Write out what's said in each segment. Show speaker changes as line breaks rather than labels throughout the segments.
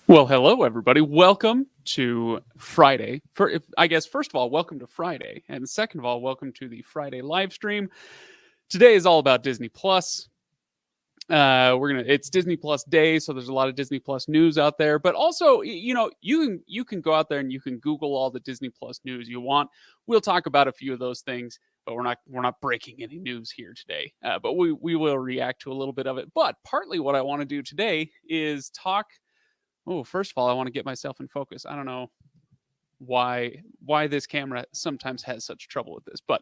Well, hello everybody. Welcome to Friday. First of all, welcome to Friday, and second of all, welcome to the Friday live stream. Today is all about Disney Plus. It's Disney Plus Day, so there's a lot of Disney Plus news out there. But also, you can go out there and you can Google all the Disney Plus news you want. We'll talk about a few of those things, but we're not breaking any news here today. But we will react to a little bit of it. But partly what I want to do today is talk. Oh, first of all, I want to get myself in focus. I don't know why this camera sometimes has such trouble with this, but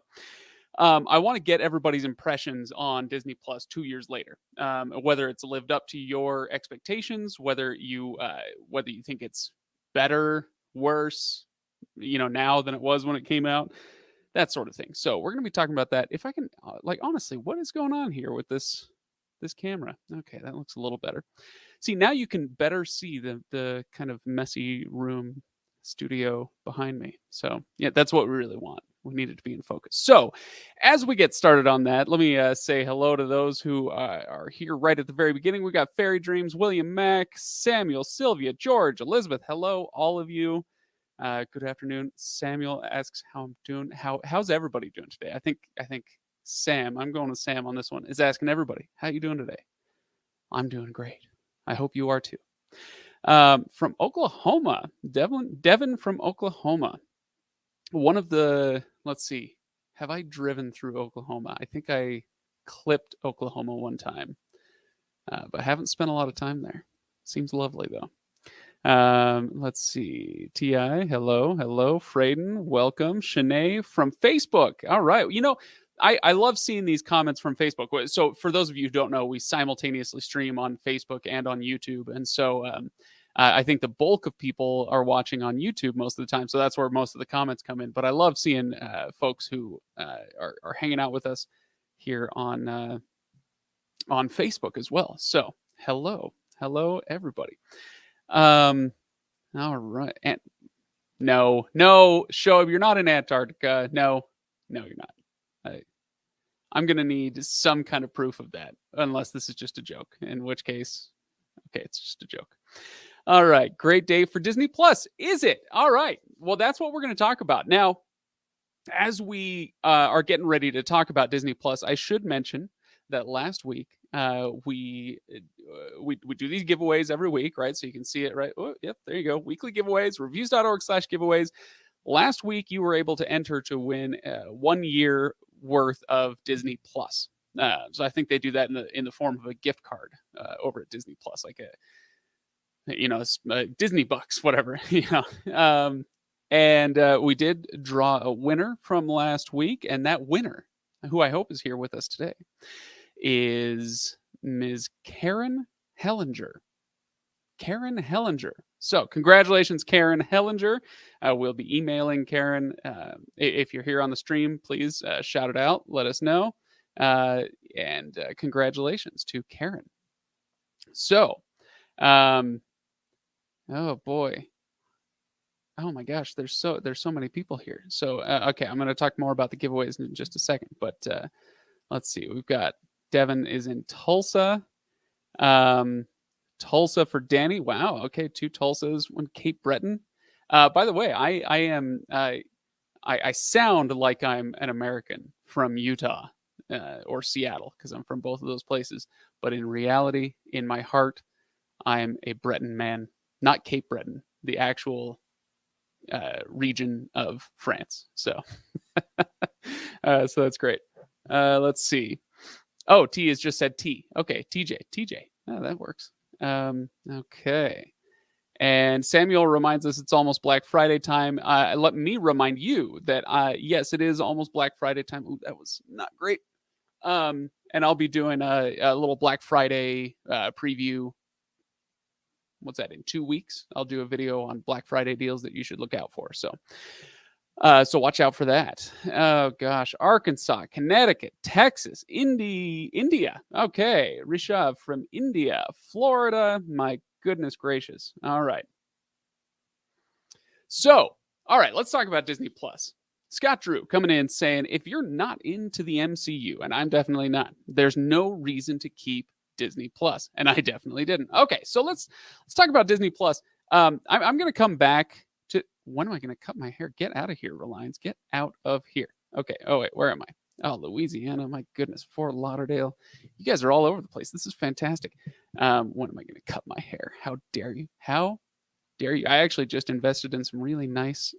I want to get everybody's impressions on Disney Plus 2 years later. Whether it's lived up to your expectations, whether you think it's better, worse, now than it was when it came out, that sort of thing. So we're going to be talking about that. If I can, honestly, what is going on here with this camera? Okay, that looks a little better. See, now you can better see the kind of messy room studio behind me. So yeah, that's what we really want. We need it to be in focus. So as we get started on that, let me say hello to those who are here right at the very beginning. We got Fairy Dreams, William Mack, Samuel, Sylvia, George, Elizabeth. Hello, all of you. Good afternoon. Samuel asks how I'm doing. How's everybody doing today? I think Sam, I'm going with Sam on this one, is asking everybody, how you doing today? I'm doing great. I hope you are too. From Oklahoma, Devin from Oklahoma. One of the, let's see, have I driven through Oklahoma? I think I clipped Oklahoma one time, but haven't spent a lot of time there. Seems lovely though. Let's see. Ti, hello. Frayden, welcome. Shanae from Facebook. All right. I love seeing these comments from Facebook. So for those of you who don't know, we simultaneously stream on Facebook and on YouTube. And so I think the bulk of people are watching on YouTube most of the time. So that's where most of the comments come in. But I love seeing folks who are hanging out with us here on Facebook as well. So hello, everybody. All right. And no, Shoaib, you're not in Antarctica. No, you're not. I'm going to need some kind of proof of that, unless this is just a joke, in which case, okay, it's just a joke. All right. Great day for Disney Plus. Is it? All right. Well, that's what we're going to talk about. Now, as we are getting ready to talk about Disney Plus, I should mention that last week, we do these giveaways every week, right? So you can see it, right? Oh, yep, there you go. Weekly giveaways, Reviews.org/giveaways. Last week, you were able to enter to win 1 year worth of Disney Plus. So I think they do that in the form of a gift card over at Disney Plus, like a Disney bucks, whatever. And we did draw a winner from last week, and that winner, who I hope is here with us today, is Ms. Karen Hellinger. So congratulations, Karen Hellinger. We'll be emailing Karen. If you're here on the stream, please shout it out. Let us know. And congratulations to Karen. So, oh boy. Oh my gosh, there's so many people here. So, okay, I'm going to talk more about the giveaways in just a second. But let's see. We've got Devin is in Tulsa. Tulsa for Danny. Wow. Okay, 2 Tulsas, 1 Cape Breton. By the way, I sound like I'm an American from Utah or Seattle because I'm from both of those places. But in reality, in my heart, I'm a Breton man, not Cape Breton, the actual region of France. So, so that's great. Let's see. Oh, T has just said T. Okay, TJ. Oh, that works. Okay. And Samuel reminds us it's almost Black Friday time. Let me remind you that, yes, it is almost Black Friday time. Ooh, that was not great. And I'll be doing a little Black Friday preview. What's that, in 2 weeks? I'll do a video on Black Friday deals that you should look out for. So watch out for that. Oh gosh, Arkansas, Connecticut, Texas, India. Okay, Rishabh from India, Florida. My goodness gracious. All right. So, all right, let's talk about Disney Plus. Scott Drew coming in saying, if you're not into the MCU, and I'm definitely not, there's no reason to keep Disney Plus, and I definitely didn't. Okay, so let's talk about Disney Plus. I'm going to come back to when am I going to cut my hair? Get out of here, Reliance. Get out of here. Okay. Oh, wait, where am I? Oh, Louisiana. My goodness. Fort Lauderdale. You guys are all over the place. This is fantastic. When am I going to cut my hair? How dare you? How dare you? I actually just invested in some really nice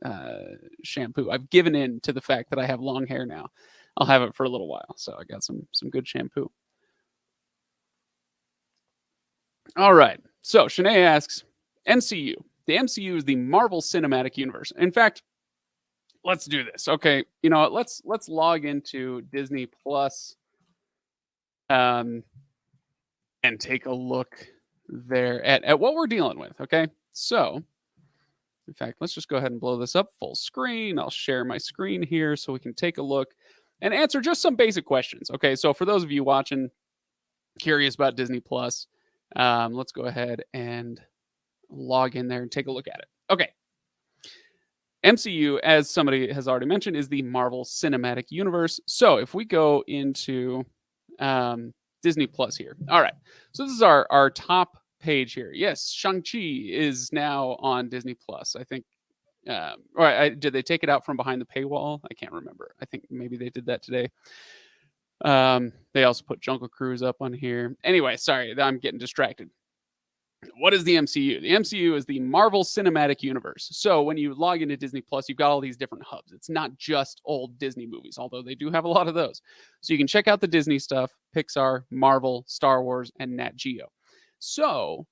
shampoo. I've given in to the fact that I have long hair now. I'll have it for a little while. So I got some good shampoo. All right. So Shanae asks, MCU. The MCU is the Marvel Cinematic Universe. In fact, let's do this. Okay, you know what? Let's log into Disney Plus and take a look there at what we're dealing with. Okay, so in fact, let's just go ahead and blow this up full screen. I'll share my screen here so we can take a look and answer just some basic questions. Okay, so for those of you watching, curious about Disney Plus, let's go ahead and log in there and take a look at it. Okay. MCU, as somebody has already mentioned, is the Marvel Cinematic Universe. So if we go into Disney Plus here. All right. So this is our top page here. Yes, Shang-Chi is now on Disney Plus. I think, did they take it out from behind the paywall? I can't remember. I think maybe they did that today. They also put Jungle Cruise up on here. Anyway, sorry, I'm getting distracted. What is the MCU? The MCU is the Marvel Cinematic Universe. So when you log into Disney Plus, you've got all these different hubs. It's not just old Disney movies, although they do have a lot of those. So you can check out the Disney stuff, Pixar, Marvel, Star Wars, and Nat Geo. So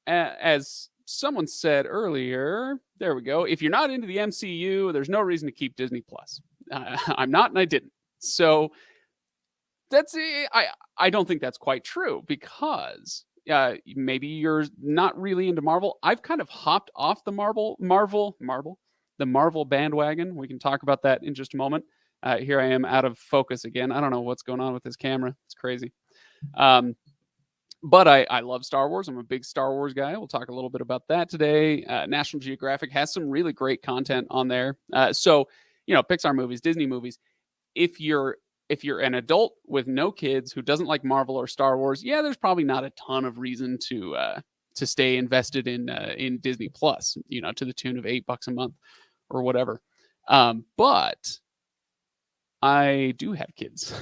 as someone said earlier, there we go. If you're not into the MCU, there's no reason to keep Disney Plus. I'm not, and I didn't. So I don't think that's quite true because maybe you're not really into Marvel. I've kind of hopped off the Marvel bandwagon. We can talk about that in just a moment. Here I am out of focus again. I don't know what's going on with this camera. It's crazy. But I love Star Wars. I'm a big Star Wars guy. We'll talk a little bit about that today. National Geographic has some really great content on there. So, Pixar movies, Disney movies. If you're an adult with no kids who doesn't like Marvel or Star Wars, yeah, there's probably not a ton of reason to stay invested in Disney Plus, to the tune of $8 a month or whatever. But I do have kids,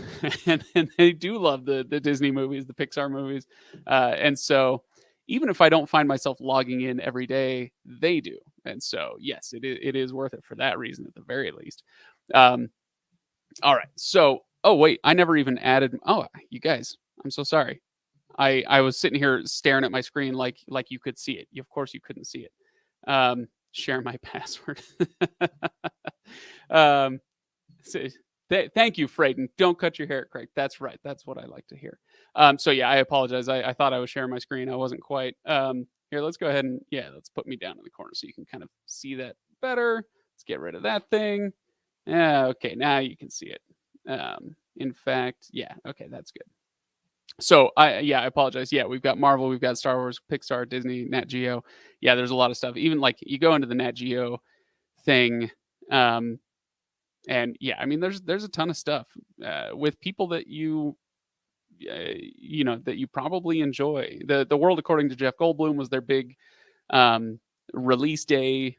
and they do love the Disney movies, the Pixar movies, and so even if I don't find myself logging in every day, they do, and so yes, it is worth it for that reason at the very least. All right, so. Oh, wait, I never even added. Oh, you guys, I'm so sorry. I was sitting here staring at my screen like you could see it. Of course, you couldn't see it. Share my password. Thank you, Frayden. Don't cut your hair, Craig. That's right. That's what I like to hear. So, yeah, I apologize. I thought I was sharing my screen. I wasn't quite. Here, let's go ahead and, let's put me down in the corner so you can kind of see that better. Let's get rid of that thing. Yeah, okay, now you can see it. In fact, okay, that's good. So I apologize. Yeah, we've got Marvel, we've got Star Wars, Pixar, Disney, Nat Geo. Yeah, there's a lot of stuff. Even like you go into the Nat Geo thing, and I mean, there's a ton of stuff with people that that you probably enjoy. The World According to Jeff Goldblum was their big release day.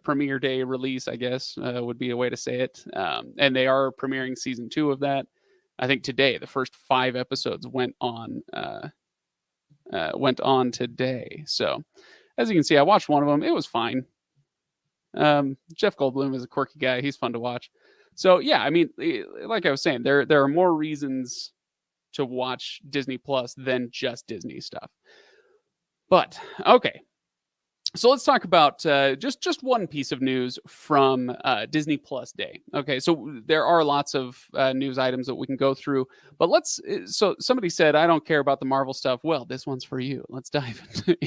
Premiere day release, I guess, would be a way to say it. And they are premiering season 2 of that. I think today, the first 5 episodes went on today. So as you can see, I watched one of them. It was fine. Jeff Goldblum is a quirky guy. He's fun to watch. So yeah, I mean, like I was saying, there are more reasons to watch Disney Plus than just Disney stuff. But okay. So let's talk about just one piece of news from Disney Plus Day. Okay, so there are lots of news items that we can go through, but so somebody said, I don't care about the Marvel stuff. Well, this one's for you. Let's dive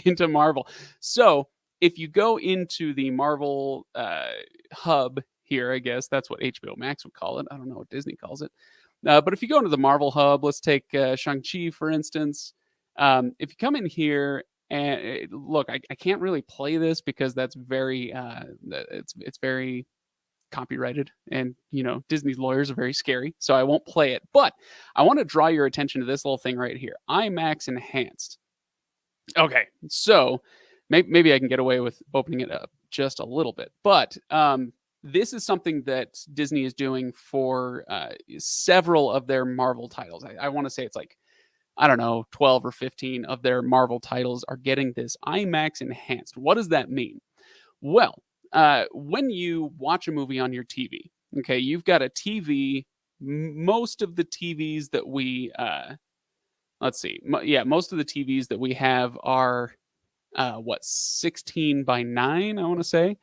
into Marvel. So if you go into the Marvel hub here, I guess that's what HBO Max would call it. I don't know what Disney calls it. But if you go into the Marvel hub, let's take Shang-Chi, for instance. If you come in here, and look, I can't really play this because that's very it's very copyrighted, and Disney's lawyers are very scary, so I won't play it. But I want to draw your attention to this little thing right here, IMAX Enhanced. Okay, so maybe I can get away with opening it up just a little bit. But this is something that Disney is doing for several of their Marvel titles. I want to say it's like, I don't know, 12 or 15 of their Marvel titles are getting this IMAX enhanced. What does that mean? Well, when you watch a movie on your TV, okay, you've got a TV. Most of the TVs that we, let's see, most of the TVs that we have are, 16 by 9, I want to say.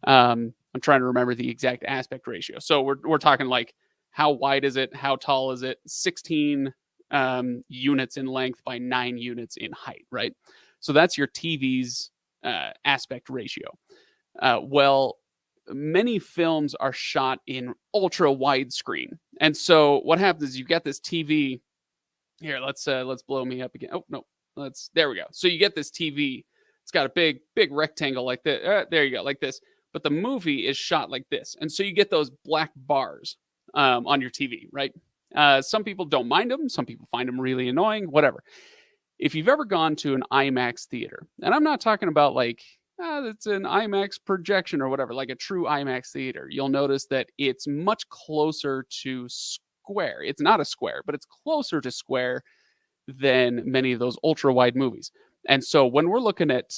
I'm trying to remember the exact aspect ratio. So we're talking like, how wide is it? How tall is it? 16 units in length by 9 units in height, right? So that's your TV's aspect ratio. Well, many films are shot in ultra widescreen, and so what happens is you get this TV. Here, let's blow me up again. Oh no, there we go. So you get this TV. It's got a big rectangle like this. There you go, like this. But the movie is shot like this, and so you get those black bars on your TV, right? Some people don't mind them. Some people find them really annoying. Whatever. If you've ever gone to an IMAX theater, and I'm not talking about like it's an IMAX projection or whatever, like a true IMAX theater, you'll notice that it's much closer to square. It's not a square, but it's closer to square than many of those ultra wide movies. And so when we're looking at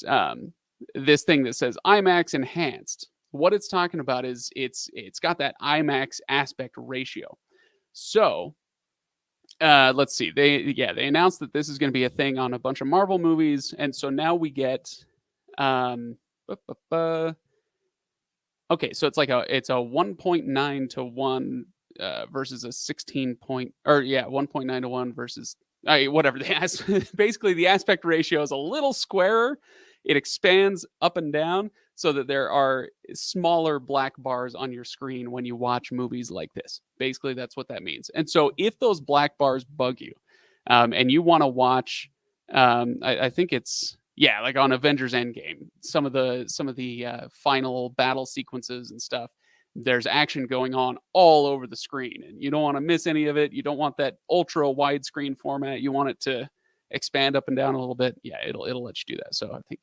this thing that says IMAX enhanced, what it's talking about is it's got that IMAX aspect ratio. So let's see. They announced that this is going to be a thing on a bunch of Marvel movies, and so now we get okay, so it's like a 1.9 to 1 versus a 1.9 to 1 versus whatever. Basically, the aspect ratio is a little squarer. It expands up and down so that there are smaller black bars on your screen when you watch movies like this. Basically, that's what that means. And so if those black bars bug you and you want to watch, I think it's, like on Avengers Endgame, some of the final battle sequences and stuff, there's action going on all over the screen, and you don't want to miss any of it. You don't want that ultra widescreen format. You want it to expand up and down a little bit. Yeah, it'll let you do that. So I think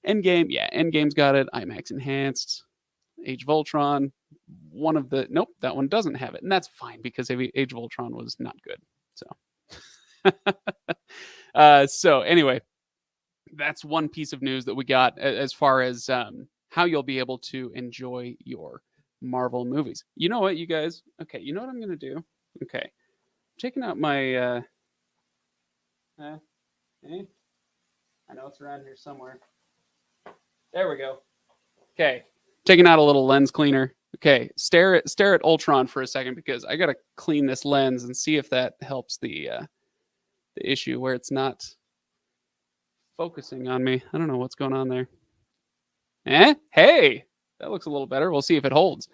Endgame's got it. IMAX enhanced. Age of Ultron, nope, that one doesn't have it, and that's fine because Age of Ultron was not good. So, so anyway, that's one piece of news that we got as far as how you'll be able to enjoy your Marvel movies. You know what, you guys? Okay, you know what I'm going to do? Okay. I'm taking out my... I know it's around here somewhere. There we go. Okay. Taking out a little lens cleaner. Okay. Stare at Ultron for a second because I got to clean this lens and see if that helps the issue where it's not focusing on me. I don't know what's going on there. Hey, that looks a little better. We'll see if it holds.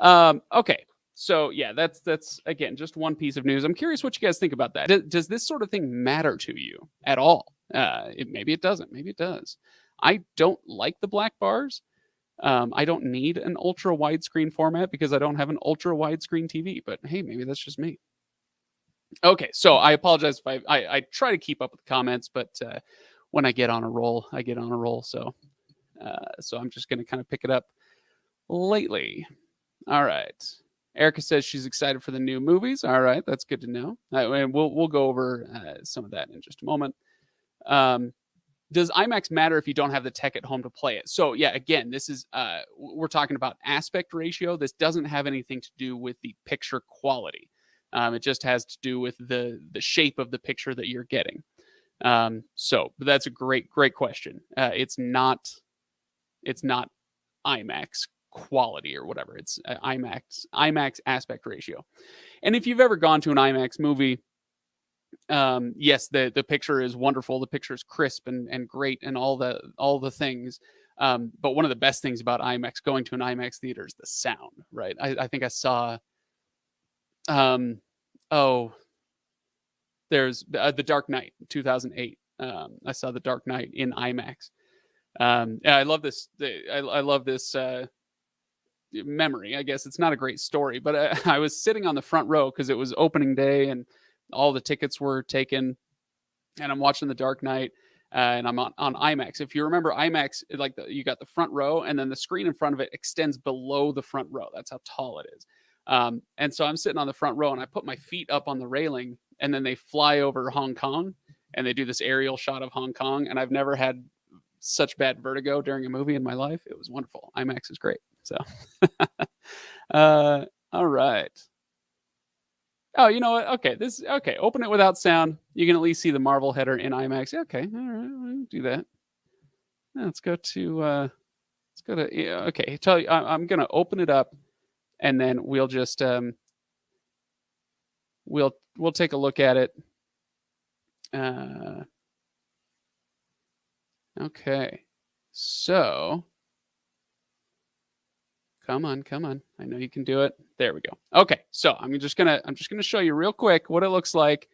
Okay. So yeah, that's again just one piece of news. I'm curious what you guys think about that. Does this sort of thing matter to you at all? Maybe it doesn't. Maybe it does. I don't like the black bars. I don't need an ultra widescreen format because I don't have an ultra widescreen TV. But hey, maybe that's just me. Okay, so I apologize if I try to keep up with the comments, but when I get on a roll, I get on a roll. So I'm just going to kind of pick it up lately. All right. Erica says she's excited for the new movies. All right, that's good to know. We'll go over some of that in just a moment. Does IMAX matter if you don't have the tech at home to play it? So yeah, again, this is we're talking about aspect ratio. This doesn't have anything to do with the picture quality. It just has to do with the shape of the picture that you're getting. So that's a great question. It's not IMAX quality or whatever. It's IMAX aspect ratio. And if you've ever gone to an IMAX movie, yes, the picture is wonderful. The picture is crisp and great and all the things. But one of the best things about going to an IMAX theater is the sound, right? I think I saw, there's The Dark Knight, 2008. I saw The Dark Knight in IMAX. I love this. I love this memory. I guess it's not a great story, but I was sitting on the front row because it was opening day and all the tickets were taken, and I'm watching The Dark Knight. and I'm on Imax. If you remember Imax, like you got the front row, and then the screen in front of it extends below the front row. That's how tall it is. And so I'm sitting on the front row, and I put my feet up on the railing, and then they fly over Hong Kong, and they do this aerial shot of Hong Kong. And I've never had such bad vertigo during a movie in my life. It was wonderful. Imax is great. So, all right. Oh, you know what? Okay, okay. Open it without sound. You can at least see the Marvel header in IMAX. Okay, all right, we'll do that. Let's go to. Yeah, okay. Tell you, I'm gonna open it up, and then we'll just we'll take a look at it. Okay, so come on. I know you can do it. There we go. Okay, so I'm just gonna show you real quick what it looks like.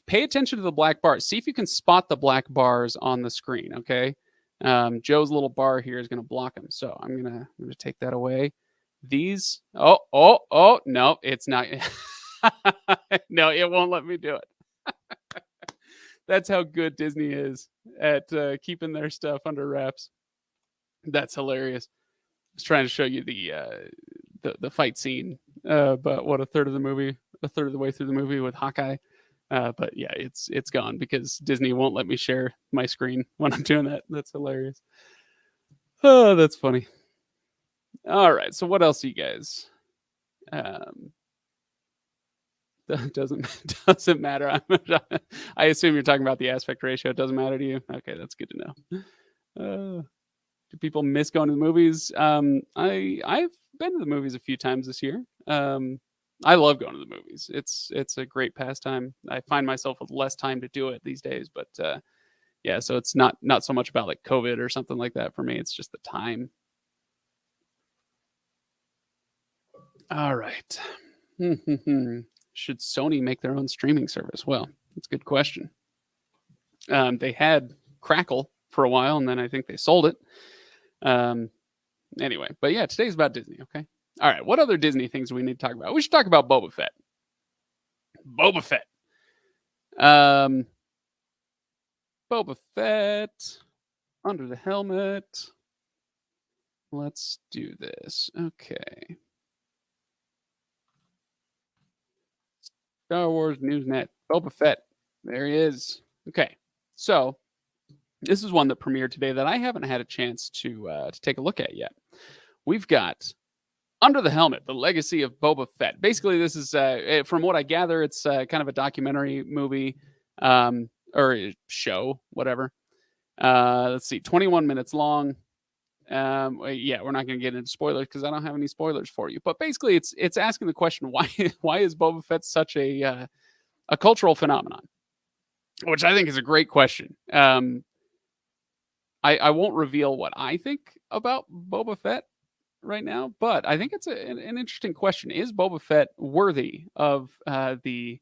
Pay attention to the black bars. See if you can spot the black bars on the screen. Okay, Joe's little bar here is gonna block them, so I'm gonna take that away. These. Oh no, it's not. No, it won't let me do it. That's how good Disney is at keeping their stuff under wraps. That's hilarious. I was trying to show you the fight scene, but what, a third of the way through the movie with Hawkeye. But yeah, it's gone because Disney won't let me share my screen when I'm doing that. That's hilarious. Oh, that's funny. All right, so what else, you guys? Doesn't matter. I assume you're talking about the aspect ratio. It doesn't matter to you. Okay, that's good to know. Do people miss going to the movies? I've been to the movies a few times this year. I love going to the movies. It's a great pastime. I find myself with less time to do it these days, but yeah, so it's not so much about like COVID or something like that for me. It's just the time. All right. Should Sony make their own streaming service? Well, that's a good question. They had Crackle for a while, and then I think they sold it. Anyway, but yeah, today's about Disney. Okay. All right. What other Disney things do we need to talk about? We should talk about Boba Fett. Boba Fett. Under the helmet. Let's do this. Okay. Star Wars Newsnet. Boba Fett. There he is. Okay. So this is one that premiered today that I haven't had a chance to take a look at yet. We've got Under the Helmet, The Legacy of Boba Fett. Basically, this is, from what I gather, it's kind of a documentary movie or show, whatever. Let's see, 21 minutes long. Yeah, we're not going to get into spoilers because I don't have any spoilers for you. But basically, it's asking the question, why is Boba Fett such a cultural phenomenon? Which I think is a great question. I won't reveal what I think about Boba Fett right now, but I think it's an interesting question. Is Boba Fett worthy of the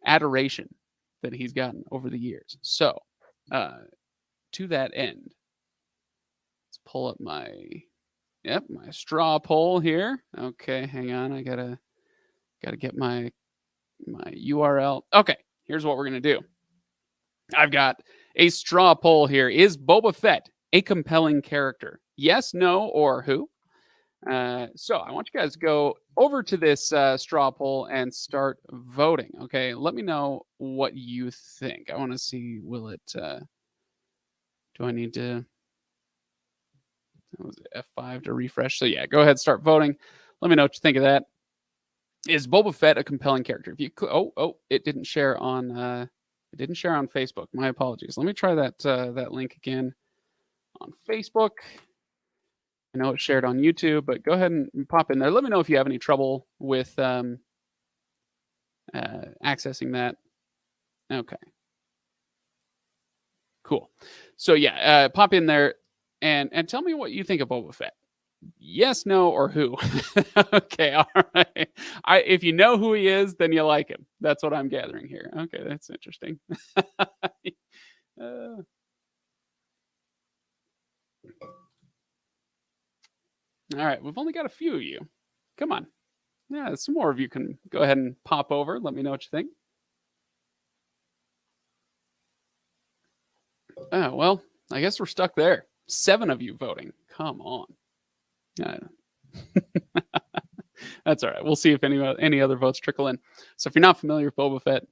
adoration that he's gotten over the years? So, to that end, let's pull up my straw poll here. Okay, hang on. I gotta get my URL. Okay, here's what we're gonna do. I've got a straw poll here. Is Boba Fett a compelling character? Yes, no, or who? So I want you guys to go over to this straw poll and start voting. Okay, let me know what you think. I want to see, will it, do I need to, was it F5 to refresh? So yeah, go ahead, start voting. Let me know what you think of that. Is Boba Fett a compelling character? If you, it didn't share on, Facebook. My apologies. Let me try that link again on Facebook. I know it's shared on YouTube, but go ahead and pop in there. Let me know if you have any trouble with accessing that. Okay. Cool. So yeah, pop in there and tell me what you think of Boba Fett. Yes, no, or who? Okay, all right. If you know who he is, then you like him. That's what I'm gathering here. Okay, that's interesting. All right, we've only got a few of you. Come on. Yeah, some more of you can go ahead and pop over. Let me know what you think. Oh, well, I guess we're stuck there. 7 of you voting. Come on. Uh, That's all right. We'll see if any other votes trickle in. So if you're not familiar with Boba Fett,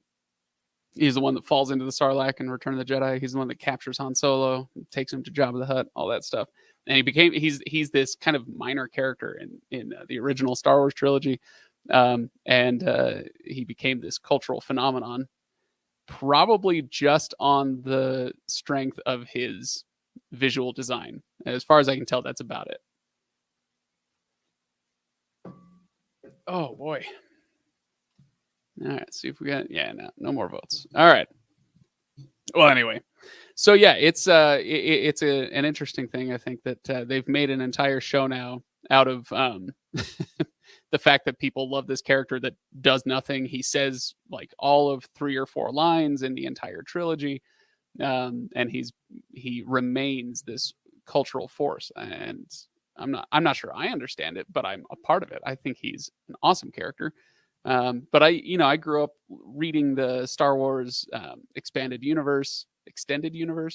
he's the one that falls into the Sarlacc in Return of the Jedi. He's the one that captures Han Solo, takes him to Jabba the Hutt, all that stuff. And he's this kind of minor character in the original Star Wars trilogy, and he became this cultural phenomenon, probably just on the strength of his visual design. As far as I can tell, that's about it. Oh boy. All right, see if we got no more votes. All right. Well, anyway, so yeah, it's an interesting thing. I think that they've made an entire show now out of the fact that people love this character that does nothing. He says like all of 3 or 4 lines in the entire trilogy, and he remains this cultural force. And I'm not sure I understand it, but I'm a part of it. I think he's an awesome character. But I grew up reading the Star Wars extended universe,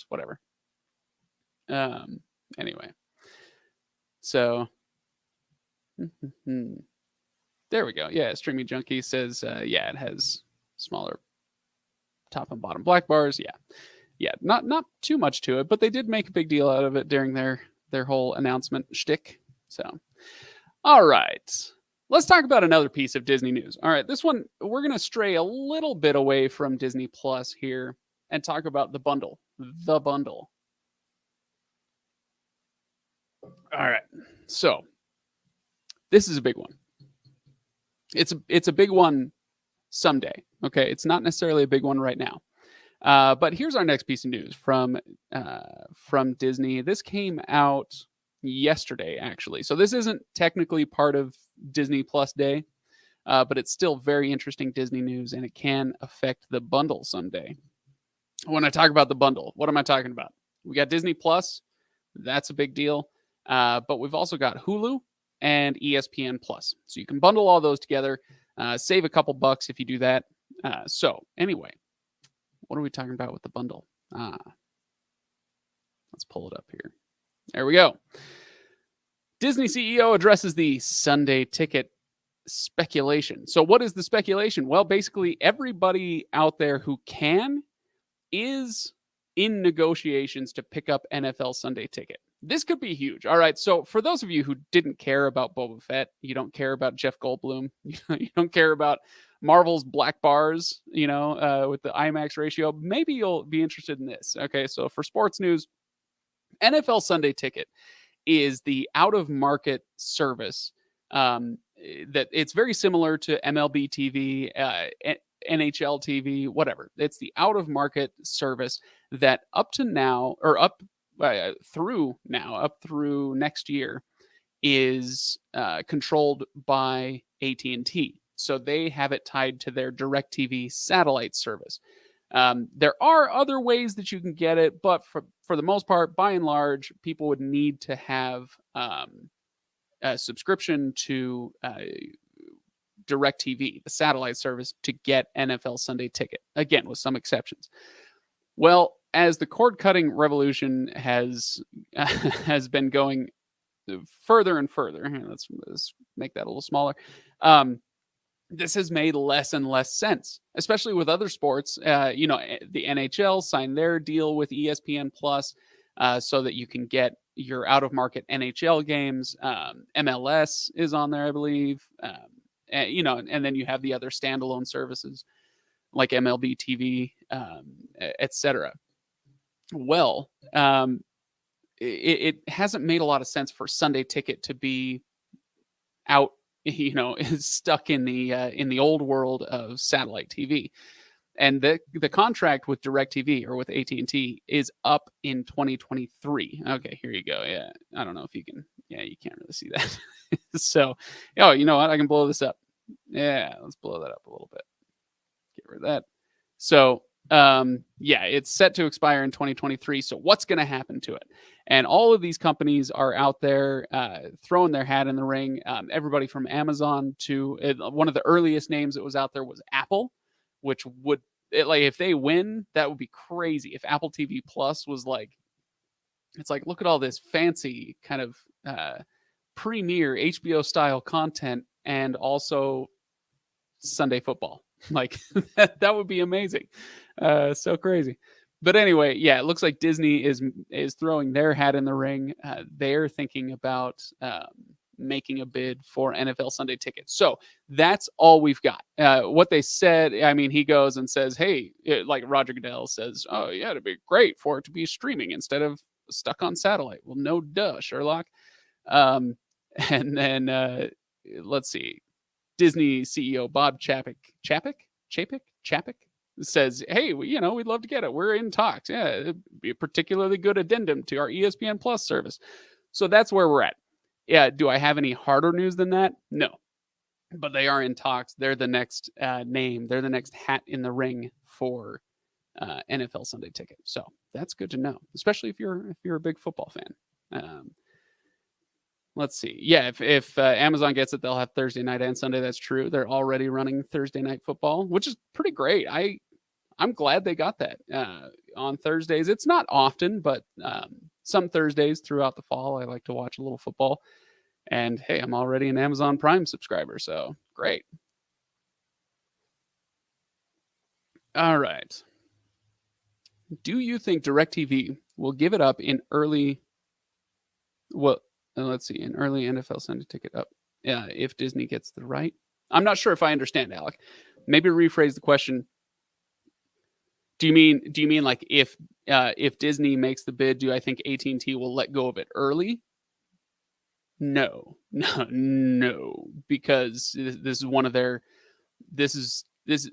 whatever. Anyway, so there we go. Yeah, Streamy Junkie says, it has smaller top and bottom black bars. Yeah, not too much to it, but they did make a big deal out of it during their whole announcement shtick. So, all right. Let's talk about another piece of Disney news. All right, this one, we're going to stray a little bit away from Disney Plus here and talk about the bundle. The bundle. All right, so this is a big one. It's a big one someday. Okay, it's not necessarily a big one right now. But here's our next piece of news from Disney. This came out yesterday, actually. So this isn't technically part of Disney Plus Day, but it's still very interesting Disney news, and it can affect the bundle someday. When I talk about the bundle, what am I talking about? We got Disney Plus. That's a big deal. But we've also got Hulu and ESPN Plus. So you can bundle all those together, save a couple bucks if you do that. So anyway, what are we talking about with the bundle? Let's pull it up here. There we go. Disney CEO addresses the Sunday ticket speculation. So what is the speculation? Well, basically everybody out there who can is in negotiations to pick up NFL Sunday ticket. This could be huge. All right. So for those of you who didn't care about Boba Fett, you don't care about Jeff Goldblum, you don't care about Marvel's black bars, with the Imax ratio, maybe you'll be interested in this. Okay. So for sports news, NFL Sunday Ticket is the out-of-market service that it's very similar to MLB TV, NHL TV, whatever. It's the out-of-market service that up through next year is controlled by AT&T. So they have it tied to their DirecTV satellite service. There are other ways that you can get it, but for the most part, by and large, people would need to have a subscription to DirecTV, the satellite service, to get NFL Sunday Ticket. Again, with some exceptions. Well, as the cord-cutting revolution has been going further and further, let's make that a little smaller. This has made less and less sense, especially with other sports. The NHL signed their deal with ESPN Plus so that you can get your out-of-market NHL games. MLS is on there, I believe. And then you have the other standalone services like MLB TV, etc. Well, it hasn't made a lot of sense for Sunday Ticket to be out, is stuck in the old world of satellite TV. And the contract with DirecTV or with AT&T is up in 2023. Okay, here you go. Yeah, I don't know if you can. Yeah, you can't really see that. So, you know what? I can blow this up. Yeah, let's blow that up a little bit. Get rid of that. So, it's set to expire in 2023. So what's going to happen to it? And all of these companies are out there throwing their hat in the ring. Everybody from Amazon to one of the earliest names that was out there was Apple, which would like if they win, that would be crazy. If Apple TV Plus was like, it's like, look at all this fancy kind of premier HBO style content and also Sunday football. Like that would be amazing. So crazy. But anyway, yeah, it looks like Disney is throwing their hat in the ring. They're thinking about making a bid for NFL Sunday tickets. So that's all we've got. What they said, I mean, he goes and says, hey, like Roger Goodell says, oh, yeah, it'd be great for it to be streaming instead of stuck on satellite. Well, no duh, Sherlock. And then let's see. Disney CEO Bob Chapek says, hey, we'd love to get it. We're in talks. Yeah, it'd be a particularly good addendum to our ESPN Plus service. So that's where we're at. Yeah, do I have any harder news than that? No. But they are in talks. They're the next name. They're the next hat in the ring for NFL Sunday Ticket. So that's good to know, especially if you're a big football fan. Let's see. Yeah, if Amazon gets it, they'll have Thursday night and Sunday. That's true. They're already running Thursday night football, which is pretty great. I'm glad they got that on Thursdays. It's not often, but some Thursdays throughout the fall, I like to watch a little football. And hey, I'm already an Amazon Prime subscriber, so great. All right. Do you think DirecTV will give it up in early? Well, let's see, an early NFL Sunday ticket up. Yeah, if Disney gets the right. I'm not sure if I understand, Alec. Maybe rephrase the question. Do you mean like if Disney makes the bid, do I think AT&T will let go of it early? No, because this is one of their. This is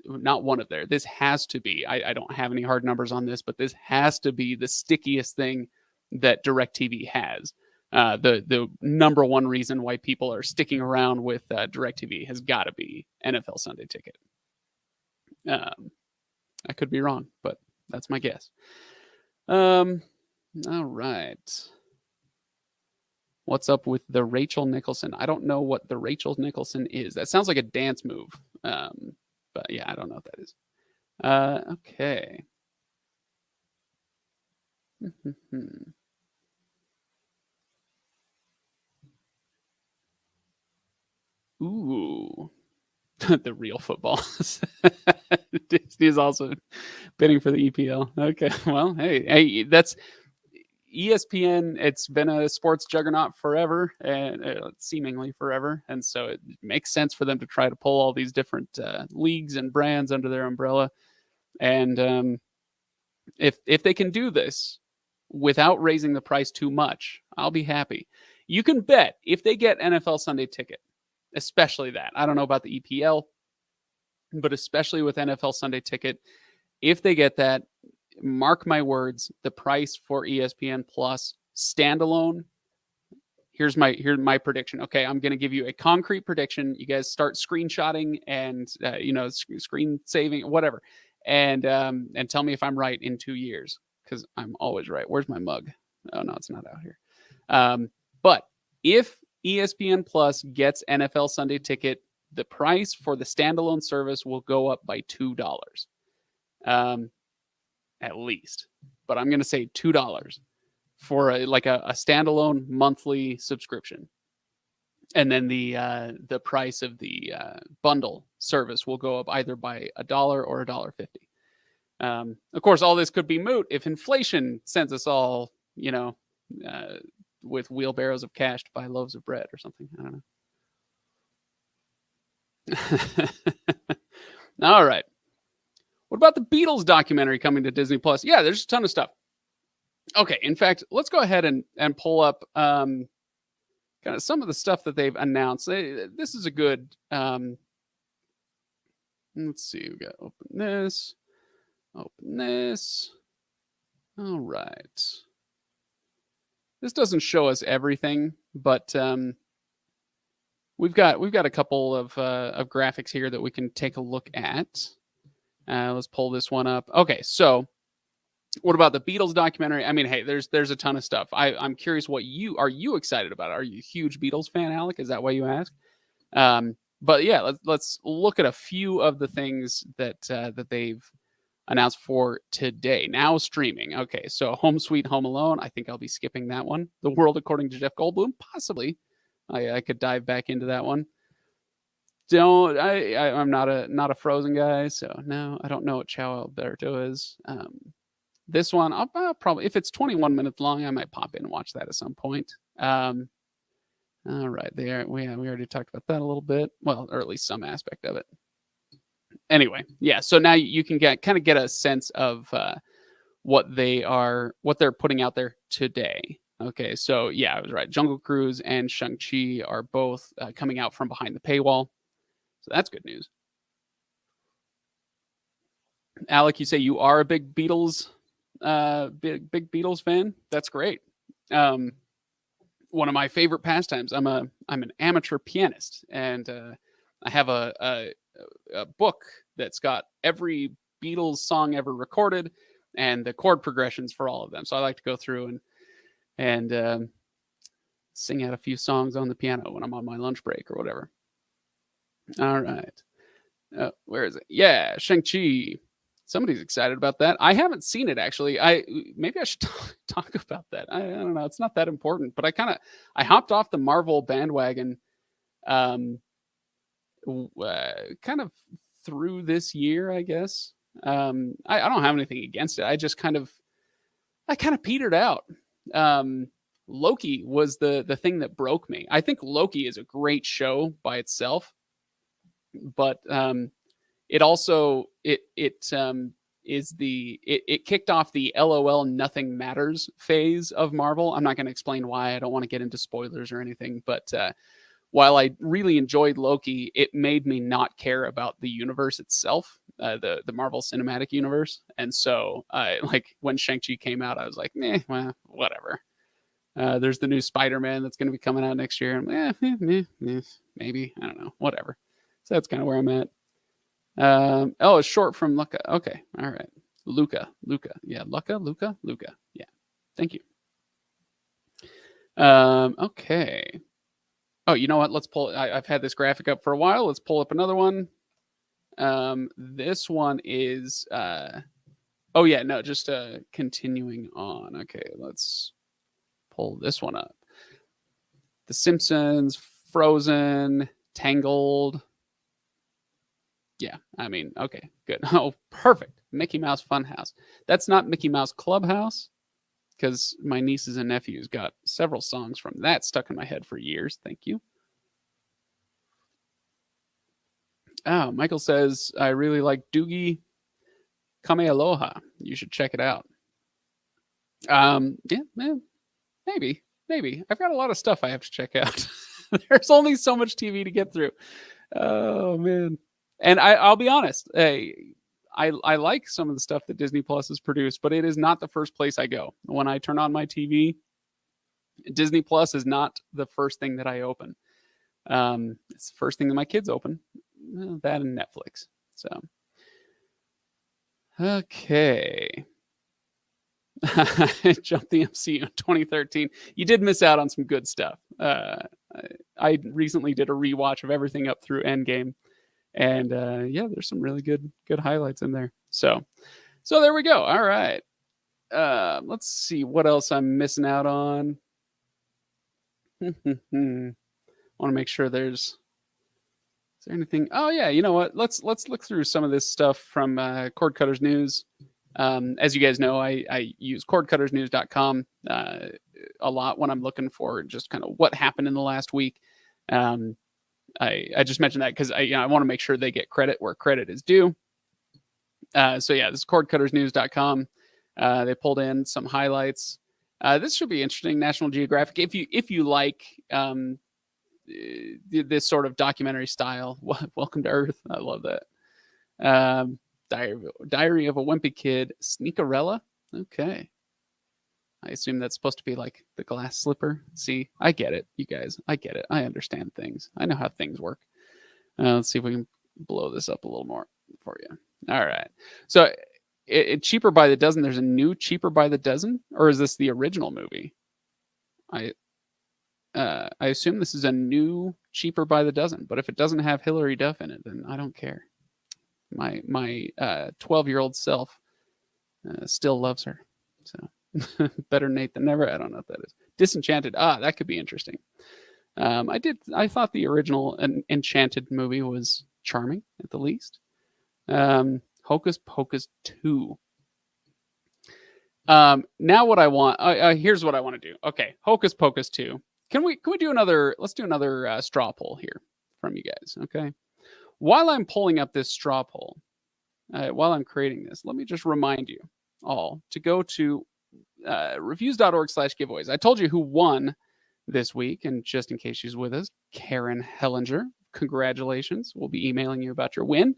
not one of their. This has to be. I don't have any hard numbers on this, but this has to be the stickiest thing that DirecTV has. The number one reason why people are sticking around with DirecTV has got to be NFL Sunday Ticket. I could be wrong, but that's my guess. All right. What's up with the Rachel Nicholson? I don't know what the Rachel Nicholson is. That sounds like a dance move. But yeah, I don't know what that is. Okay. Ooh. The real football. Disney is also bidding for the EPL. Okay. Well, hey, that's ESPN. It's been a sports juggernaut forever, and seemingly forever, and so it makes sense for them to try to pull all these different leagues and brands under their umbrella. And if they can do this without raising the price too much, I'll be happy. You can bet if they get NFL Sunday Ticket, especially that. I don't know about the EPL, but especially with NFL Sunday Ticket, if they get that, mark my words, the price for ESPN Plus standalone. Here's my prediction. Okay, I'm going to give you a concrete prediction. You guys start screenshotting and screen saving, whatever, and tell me if I'm right in 2 years, because I'm always right. Where's my mug? Oh no, it's not out here. But if ESPN Plus gets NFL Sunday Ticket, the price for the standalone service will go up by $2. At least. But I'm going to say $2 for a standalone monthly subscription. And then the price of the bundle service will go up either by $1 or $1.50. Of course, all this could be moot if inflation sends us all, with wheelbarrows of cash to buy loaves of bread or something. I don't know. All right. What about the Beatles documentary coming to Disney Plus? Yeah, there's a ton of stuff. Okay, in fact, let's go ahead and pull up kind of some of the stuff that they've announced. This is a good. Let's see. We got open this. All right. This doesn't show us everything, but we've got a couple of graphics here that we can take a look at. Let's pull this one up. Okay, so what about the Beatles documentary? I mean, hey, there's a ton of stuff. I'm curious, what are you excited about? Are you a huge Beatles fan, Alec? Is that why you ask? But yeah, let's look at a few of the things that they've announced for today. Now streaming. Okay, so Home Sweet Home Alone. I think I'll be skipping that one. The World According to Jeff Goldblum. Possibly. I could dive back into that one. I'm not a Frozen guy, so no, I don't know what Ciao Alberto is. This one, I'll probably, if it's 21 minutes long, I might pop in and watch that at some point. All right, there. We already talked about that a little bit. Well, or at least some aspect of it. Anyway, yeah. So now you can kind of get a sense of what they're putting out there today. Okay, so yeah, I was right. Jungle Cruise and Shang-Chi are both coming out from behind the paywall. So that's good news. Alec, you say you are a big Beatles, big Beatles fan. That's great. One of my favorite pastimes. I'm an amateur pianist, and I have a book that's got every Beatles song ever recorded and the chord progressions for all of them. So I like to go through and sing out a few songs on the piano when I'm on my lunch break or whatever. All right. Where is it? Yeah, Shang-Chi. Somebody's excited about that. I haven't seen it actually. Maybe I should talk about that. I don't know. It's not that important, but I hopped off the Marvel bandwagon, kind of through this year, I guess. I don't have anything against it. I kind of petered out. Loki was the thing that broke me. I think Loki is a great show by itself, but it also it kicked off the LOL nothing matters phase of Marvel. I'm not going to explain why. I don't want to get into spoilers or anything, but while I really enjoyed Loki, it made me not care about the universe itself, the Marvel Cinematic Universe. And so, like when Shang-Chi came out, I was like, well, whatever. There's the new Spider-Man that's going to be coming out next year. Maybe, I don't know, whatever. So that's kind of where I'm at. It's short from Luca. Okay, all right. Luca. Yeah, Luca. Yeah, thank you. Okay. Oh, you know what? Let's pull. I've had this graphic up for a while. Let's pull up another one. This one is. Oh yeah, no, just continuing on. Okay, let's pull this one up. The Simpsons, Frozen, Tangled. Yeah, I mean, okay, good. Oh, perfect. Mickey Mouse Funhouse. That's not Mickey Mouse Clubhouse, because my nieces and nephews got several songs from that stuck in my head for years. Thank you. Oh, Michael says, I really like Doogie Kame Aloha. You should check it out. Yeah, maybe. I've got a lot of stuff I have to check out. There's only so much TV to get through. Oh, man. And I'll be honest, I like some of the stuff that Disney Plus has produced, but it is not the first place I go. When I turn on my TV, Disney Plus is not the first thing that I open. It's the first thing that my kids open. That and Netflix. So, okay. Jump the MCU in 2013. You did miss out on some good stuff. I recently did a rewatch of everything up through Endgame. And yeah, there's some really good highlights in there. So there we go. All right. Let's see what else I'm missing out on. Want to make sure is there anything? Oh yeah, you know what? Let's look through some of this stuff from Cord Cutters News. As you guys know, I use cordcuttersnews.com a lot when I'm looking for just kind of what happened in the last week. I just mentioned that because I want to make sure they get credit where credit is due. So yeah, this is cordcuttersnews.com. They pulled in some highlights. This should be interesting. National Geographic. If you like this sort of documentary style, Welcome to Earth. I love that. Diary of a Wimpy Kid, Sneakerella. Okay. I assume that's supposed to be like the glass slipper. See, I get it, you guys. I get it. I understand things. I know how things work. Let's see if we can blow this up a little more for you. All right. So it Cheaper by the Dozen. There's a new Cheaper by the Dozen, or is this the original movie? I assume this is a new Cheaper by the Dozen, but if it doesn't have Hilary Duff in it, then I don't care. My 12-year-old self still loves her. So better Nate than never. I don't know what that is. Disenchanted. That could be interesting. I thought the original Enchanted movie was charming at the least. Hocus Pocus 2. Now what I want, here's what I want to do. Okay, Hocus Pocus 2. Can we do another? Let's do another straw poll here from you guys. Okay. While I'm pulling up this straw poll, while I'm creating this, let me just remind you all to go to reviews.org/giveaways. I told you who won this week, and just in case she's with us, Karen Hellinger. Congratulations. We'll be emailing you about your win.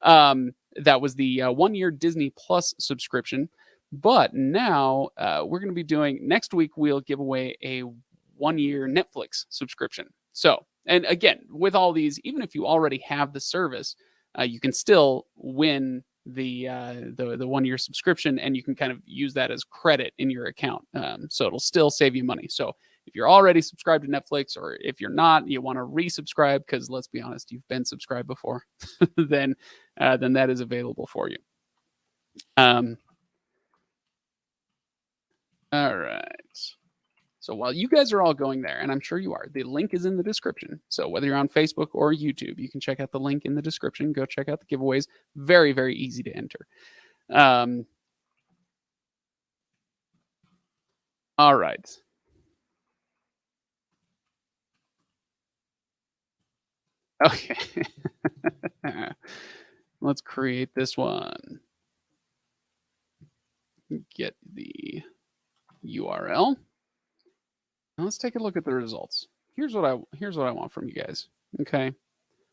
That was the 1-year Disney Plus subscription. But now we're going to be doing, next week, we'll give away a 1-year Netflix subscription. So, and again, with all these, even if you already have the service, you can still win the 1-year subscription, and you can kind of use that as credit in your account. So it'll still save you money. So if you're already subscribed to Netflix, or if you're not, you want to resubscribe, because let's be honest, you've been subscribed before, then that is available for you. All right. So while you guys are all going there, and I'm sure you are, the link is in the description. So whether you're on Facebook or YouTube, you can check out the link in the description. Go check out the giveaways. Very, very easy to enter. All right. Okay. Let's create this one. Get the URL. Now let's take a look at the results. Here's what I want from you guys. Okay.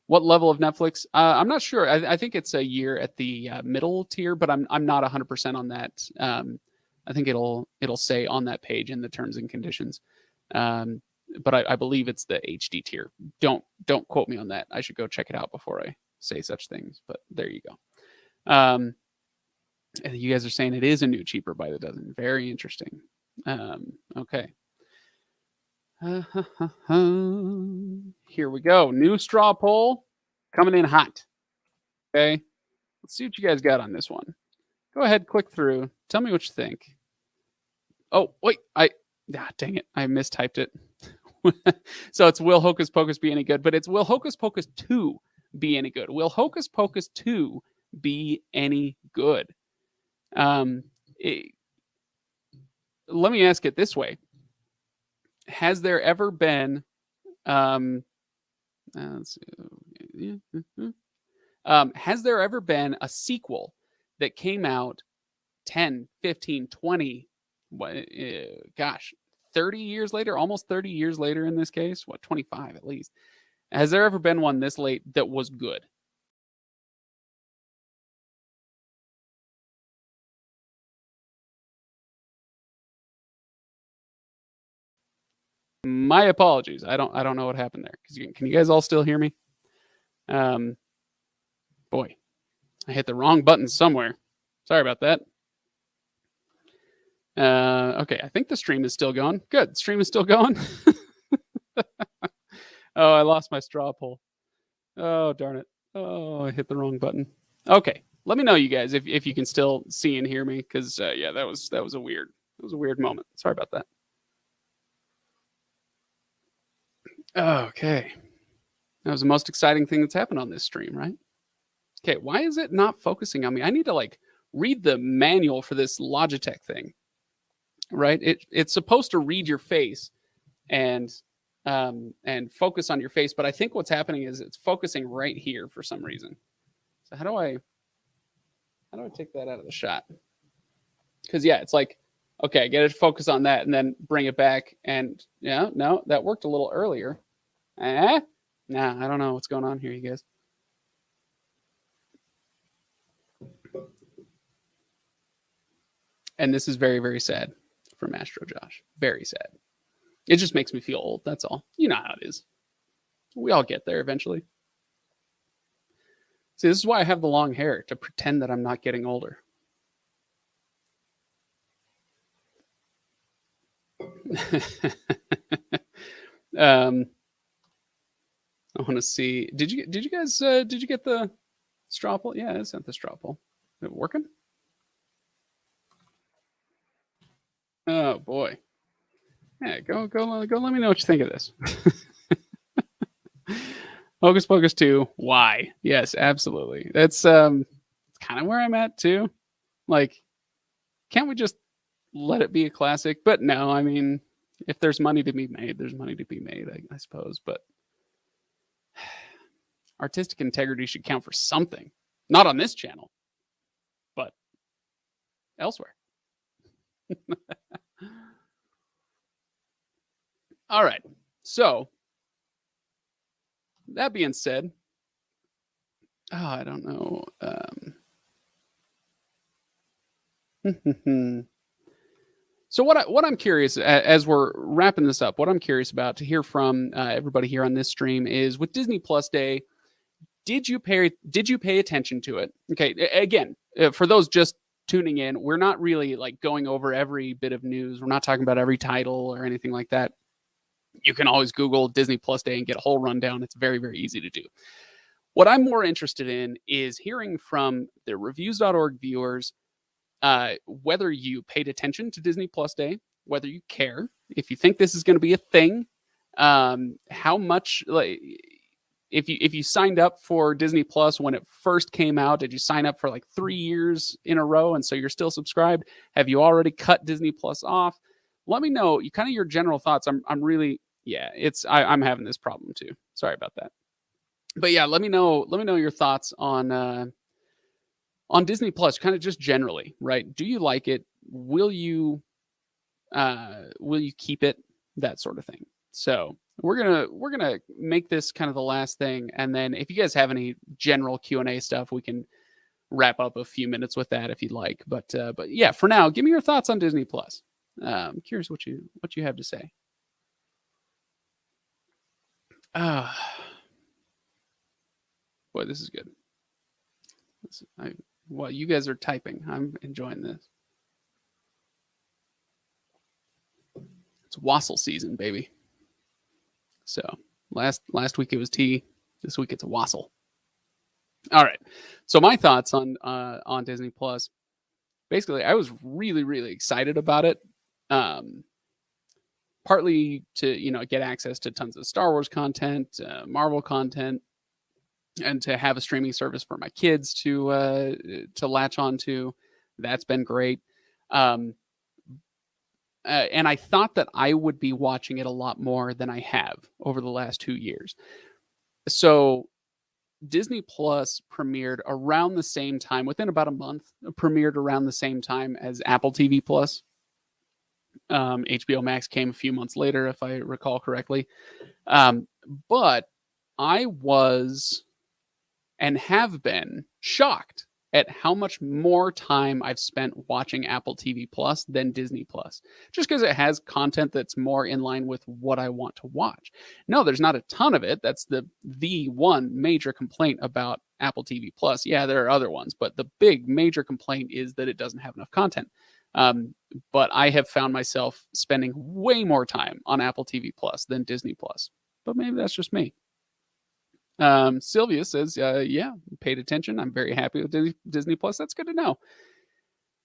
What level of Netflix? I'm not sure. I think it's a year at the middle tier, but I'm not 100% on that. I think it'll say on that page in the terms and conditions. But I believe it's the HD tier. Don't quote me on that. I should go check it out before I say such things. But there you go. And you guys are saying it is a new cheaper by the dozen. Very interesting. Okay. Here we go. New straw poll coming in hot. Okay. Let's see what you guys got on this one. Go ahead, click through. Tell me what you think. Oh, wait. Dang it. I mistyped it. So it's will Hocus Pocus be any good? But it's will Hocus Pocus 2 be any good? Will Hocus Pocus 2 be any good? Let me ask it this way. Has there ever been has there ever been a sequel that came out 10, 15, 20, 30 years later, almost 30 years later in this case, 25 at least. Has there ever been one this late that was good? My apologies. I don't know what happened there. Can you guys all still hear me? Boy, I hit the wrong button somewhere. Sorry about that. Okay, I think the stream is still going. Good, the stream is still going. Oh, I lost my straw poll. Oh, darn it. Oh, I hit the wrong button. Okay, let me know, you guys, if you can still see and hear me, because yeah, that was a weird moment. Sorry about that. Okay, that was the most exciting thing that's happened on this stream, right? Okay, why is it not focusing on me? I need to read the manual for this Logitech thing, right? It's supposed to read your face and focus on your face, but I think what's happening is it's focusing right here for some reason. So how do I take that out of the shot? Because yeah, it's like, okay, get it to focus on that and then bring it back, and yeah, no, that worked a little earlier. Nah, I don't know what's going on here, you guys. And this is very, very sad from Astro Josh. Very sad. It just makes me feel old. That's all. You know how it is. We all get there eventually. See, this is why I have the long hair, to pretend that I'm not getting older. I want to see. Did you guys get the Straw poll? Yeah, I sent the straw poll. Is it working? Oh boy. Yeah, go let me know what you think of this. Hocus Pocus 2, why? Yes, absolutely. That's kind of where I'm at too. Like, can't we just let it be a classic? But no, I mean, if there's money to be made, there's money to be made, I suppose. But artistic integrity should count for something. Not on this channel, but elsewhere. All right. So, that being said, I don't know. So what I'm curious, as we're wrapping this up, what I'm curious about to hear from everybody here on this stream is, with Disney Plus Day, did you pay attention to it? Okay, again, for those just tuning in, we're not really like going over every bit of news. We're not talking about every title or anything like that. You can always Google Disney Plus Day and get a whole rundown. It's very, very easy to do. What I'm more interested in is hearing from the Reviews.org viewers, whether you paid attention to Disney Plus Day, whether you care, if you think this is going to be a thing, how much, like, if you signed up for Disney Plus when it first came out, did you sign up for like 3 years in a row and so you're still subscribed? Have you already cut Disney Plus off? Let me know your general thoughts. I'm really, yeah, I'm having this problem too. Sorry about that. But yeah, let me know your thoughts on Disney Plus, kind of just generally, right? Do you like it? Will you keep it? That sort of thing. So we're gonna make this kind of the last thing, and then if you guys have any general Q&A stuff, we can wrap up a few minutes with that if you'd like. But yeah, for now, give me your thoughts on Disney Plus. I'm curious what you have to say. Boy, this is good. Well, you guys are typing. I'm enjoying this. It's wassail season, baby. So last week it was tea. This week it's a wassail. All right. So my thoughts on Disney Plus. Basically, I was really, really excited about it. Partly to get access to tons of Star Wars content, Marvel content, and to have a streaming service for my kids to latch onto. That's been great. And I thought that I would be watching it a lot more than I have over the last 2 years. So Disney Plus premiered around the same time, within about a month, premiered around the same time as Apple TV Plus. HBO Max came a few months later, if I recall correctly. But I was and have been shocked at how much more time I've spent watching Apple TV Plus than Disney Plus, just because it has content that's more in line with what I want to watch. No, there's not a ton of it. That's the one major complaint about Apple TV Plus. Yeah, there are other ones, but the big major complaint is that it doesn't have enough content. But I have found myself spending way more time on Apple TV Plus than Disney Plus. But maybe that's just me. Sylvia says, yeah, paid attention. I'm very happy with Disney Plus. That's good to know.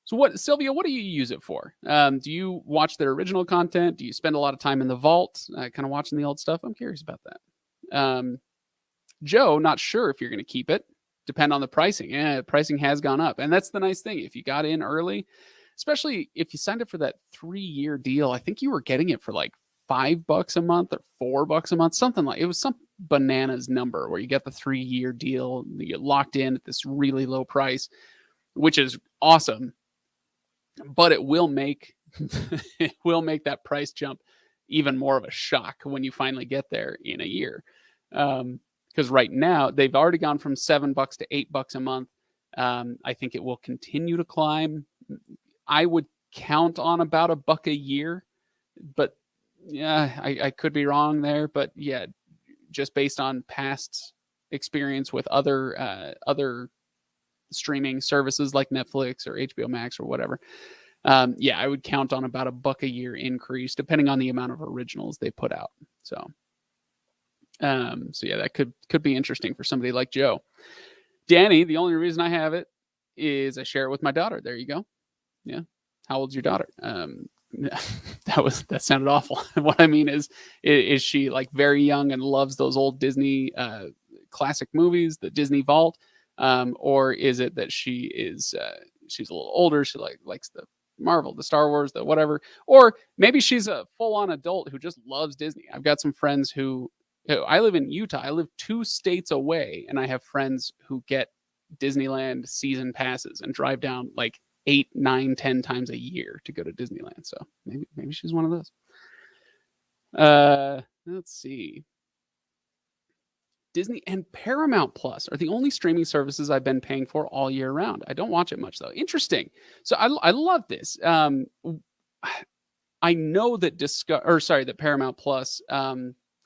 So Sylvia, what do you use it for? Do you watch their original content? Do you spend a lot of time in the vault, kind of watching the old stuff? I'm curious about that. Joe, not sure if you're going to keep it. Depend on the pricing. Yeah, pricing has gone up. And that's the nice thing. If you got in early, especially if you signed up for that 3-year deal, I think you were getting it for like $5 a month or $4 a month, something like, it was some bananas number where you get the 3-year deal, you get locked in at this really low price, which is awesome. But it will make that price jump even more of a shock when you finally get there in a year. Because right now they've already gone from $7 to $8 a month. I think it will continue to climb. I would count on about $1 a year, but yeah, I could be wrong there. But yeah, just based on past experience with other streaming services like Netflix or HBO Max or whatever, yeah, I would count on about $1 a year increase depending on the amount of originals they put out. So yeah, that could be interesting for somebody like Joe. Danny, the only reason I have it is I share it with my daughter. There you go. Yeah. How old's your daughter? That sounded awful. What I mean is she like very young and loves those old Disney classic movies, the Disney Vault, or is it that she's a little older, she likes the Marvel, the Star Wars, the whatever, or maybe she's a full-on adult who just loves Disney. I've got some friends who I live in Utah. I live 2 states away, and I have friends who get Disneyland season passes and drive down like 8, 9, 10 times a year to go to Disneyland. So maybe she's one of those. Let's see. Disney and Paramount Plus are the only streaming services I've been paying for all year round. I don't watch it much though. Interesting. So I love this. I know that that Paramount Plus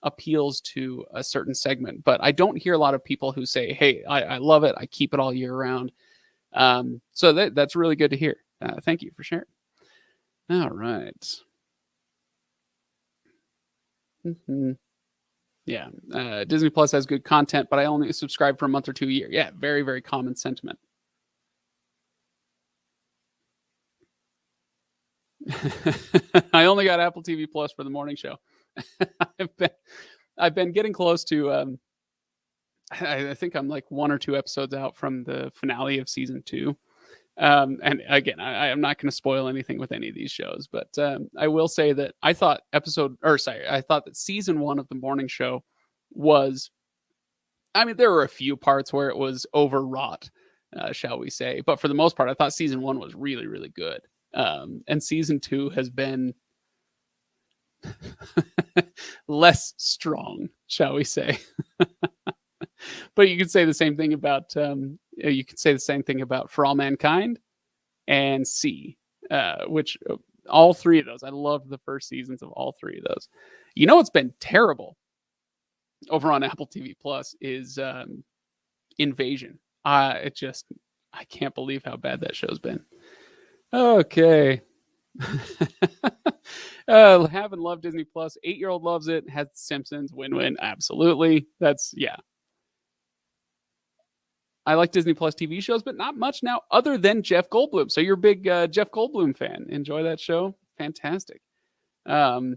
appeals to a certain segment, but I don't hear a lot of people who say, "Hey, I love it. I keep it all year round." So that's really good to hear. Thank you for sharing. All right. Mm-hmm. Yeah. Disney Plus has good content, but I only subscribe for a month or 2 a year. Yeah. Very, very common sentiment. I only got Apple TV Plus for the morning show. I've been getting close to, I think I'm like 1 or 2 episodes out from the finale of season 2. And again, I am not going to spoil anything with any of these shows, but I will say that I thought that season 1 of the morning show was, I mean, there were a few parts where it was overwrought, shall we say, but for the most part, I thought season 1 was really, really good. And season 2 has been less strong, shall we say. But you could say the same thing about For All Mankind and C, which all 3 of those, I loved the first seasons of all 3 of those. You know what's been terrible over on Apple TV Plus is Invasion. I can't believe how bad that show's been. Okay. Have and love Disney Plus. 8-year-old loves it. Has The Simpsons. Win-win. Absolutely. Yeah. I like Disney Plus TV shows, but not much now other than Jeff Goldblum. So you're a big Jeff Goldblum fan. Enjoy that show. Fantastic. Oh,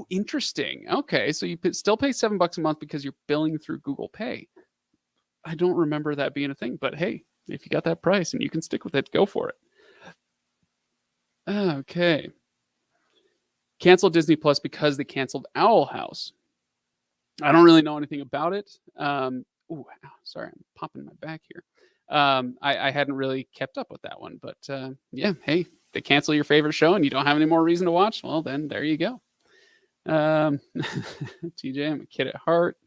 interesting. Okay. So you still pay $7 a month because you're billing through Google Pay. I don't remember that being a thing, but hey, if you got that price and you can stick with it, go for it. Okay. Canceled Disney Plus because they canceled Owl House. I don't really know anything about it. Sorry, I'm popping my back here. I hadn't really kept up with that one, but yeah, hey, they cancel your favorite show and you don't have any more reason to watch. Well, then there you go. TJ, I'm a kid at heart.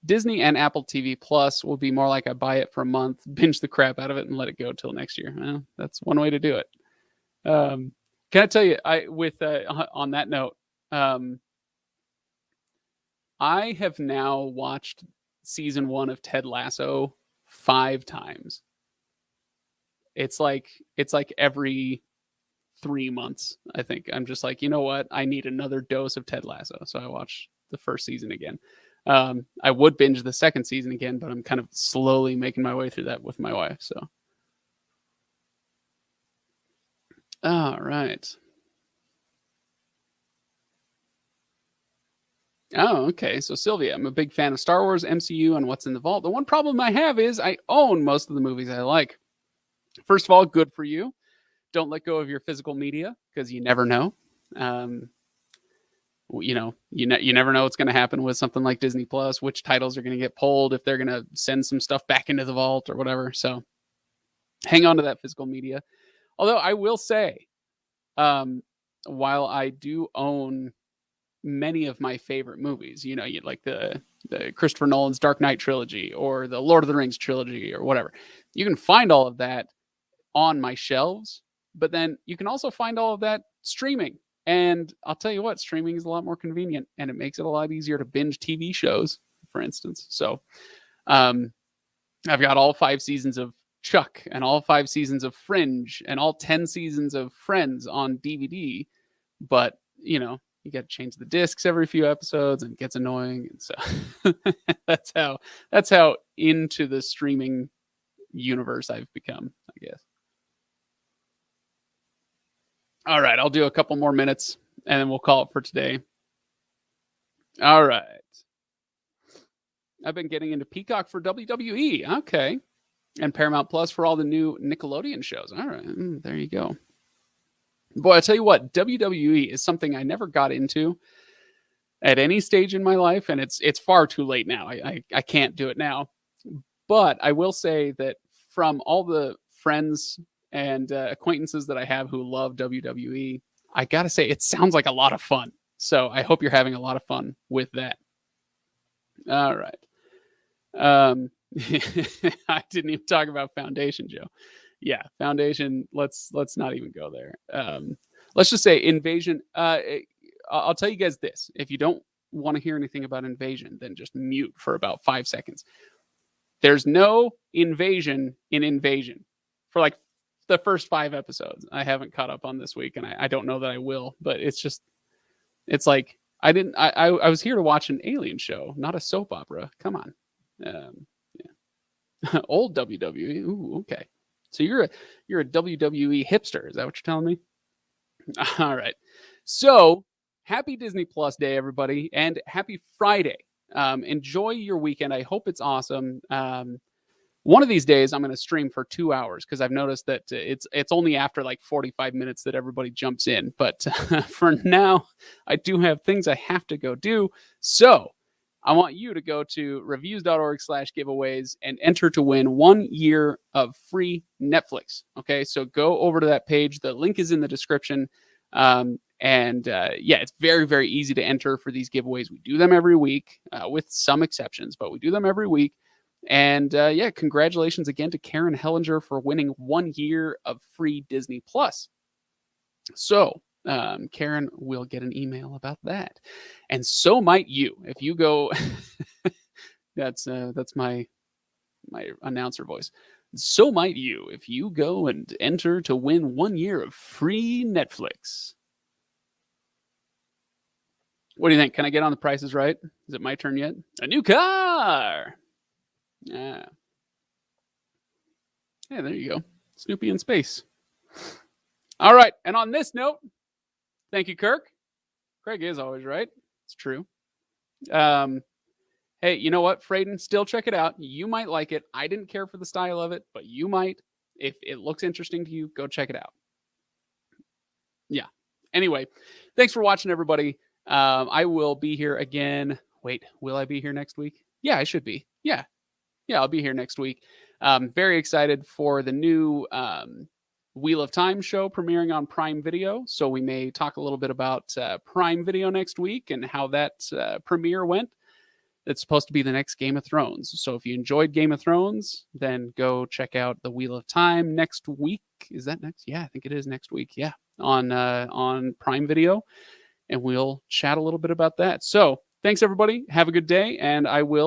Disney and Apple TV Plus will be more like I buy it for a month, binge the crap out of it, and let it go till next year. Well, that's one way to do it. Can I tell you, on that note, I have now watched season 1 of Ted Lasso 5 times. It's like every 3 months, I think. I'm just like, you know what? I need another dose of Ted Lasso. So I watched the first season again. I would binge the second season again, but I'm kind of slowly making my way through that with my wife. So, all right. Oh, okay. So Sylvia, I'm a big fan of Star Wars, MCU, and what's in the vault. The one problem I have is I own most of the movies I like. First of all, good for you. Don't let go of your physical media because you never know. You never know what's going to happen with something like Disney Plus, which titles are going to get pulled, if they're going to send some stuff back into the vault or whatever. So hang on to that physical media. Although I will say, while I do own many of my favorite movies, you like the Christopher Nolan's Dark Knight trilogy or the Lord of the Rings trilogy or whatever, you can find all of that on my shelves, but then you can also find all of that streaming. And I'll tell you what, streaming is a lot more convenient and it makes it a lot easier to binge TV shows, for instance. So I've got all 5 seasons of Chuck and all 5 seasons of Fringe and all 10 seasons of Friends on DVD. But, you got to change the discs every few episodes, and it gets annoying. And so that's how into the streaming universe I've become, I guess. All right, I'll do a couple more minutes and then we'll call it for today. All right. I've been getting into Peacock for WWE. Okay. And Paramount Plus for all the new Nickelodeon shows. All right. There you go. Boy, I tell you what, WWE is something I never got into at any stage in my life, and it's far too late now. I can't do it now. But I will say that from all the friends and acquaintances that I have who love WWE, I got to say it sounds like a lot of fun. So I hope you're having a lot of fun with that. All right. I didn't even talk about Foundation, Joe. Yeah, Foundation. Let's not even go there. Let's just say Invasion. I'll tell you guys this: if you don't want to hear anything about Invasion, then just mute for about 5 seconds. There's no invasion in Invasion for like the first 5 episodes. I haven't caught up on this week, and I don't know that I will. But it's like I was here to watch an alien show, not a soap opera. Come on. Yeah. Old WWE. Ooh, okay. So you're a WWE hipster. Is that what you're telling me? All right. So happy Disney Plus Day, everybody, and happy Friday. Enjoy your weekend. I hope it's awesome. One of these days I'm going to stream for 2 hours because I've noticed that it's only after like 45 minutes that everybody jumps in. But for now, I do have things I have to go do. So I want you to go to Reviews.org/giveaways and enter to win 1 year of free Netflix. Okay, so go over to that page. The link is in the description. Yeah, it's very, very easy to enter for these giveaways. We do them every week with some exceptions, but we do them every week. And yeah, congratulations again to Karen Hellinger for winning 1 year of free Disney Plus. So Karen will get an email about that, and so might you if you go. That's my announcer voice. So might you if you go and enter to win 1 year of free Netflix. What do you think? Can I get on The Price is Right? Is it my turn yet? A new car. Yeah, there you go. Snoopy in space. All right, and on this note, thank you, Kirk. Craig is always right. It's true. Hey, you know what, Frayden? Still check it out. You might like it. I didn't care for the style of it, but you might. If it looks interesting to you, go check it out. Yeah. Anyway, thanks for watching, everybody. I will be here again. Wait, will I be here next week? Yeah, I should be. Yeah, I'll be here next week. Very excited for the new Wheel of Time show premiering on Prime Video. So we may talk a little bit about Prime Video next week and how that premiere went. It's supposed to be the next Game of Thrones. So if you enjoyed Game of Thrones, then go check out the Wheel of Time next week. Is that next? Yeah, I think it is next week. Yeah, on Prime Video. And we'll chat a little bit about that. So thanks, everybody. Have a good day. And I will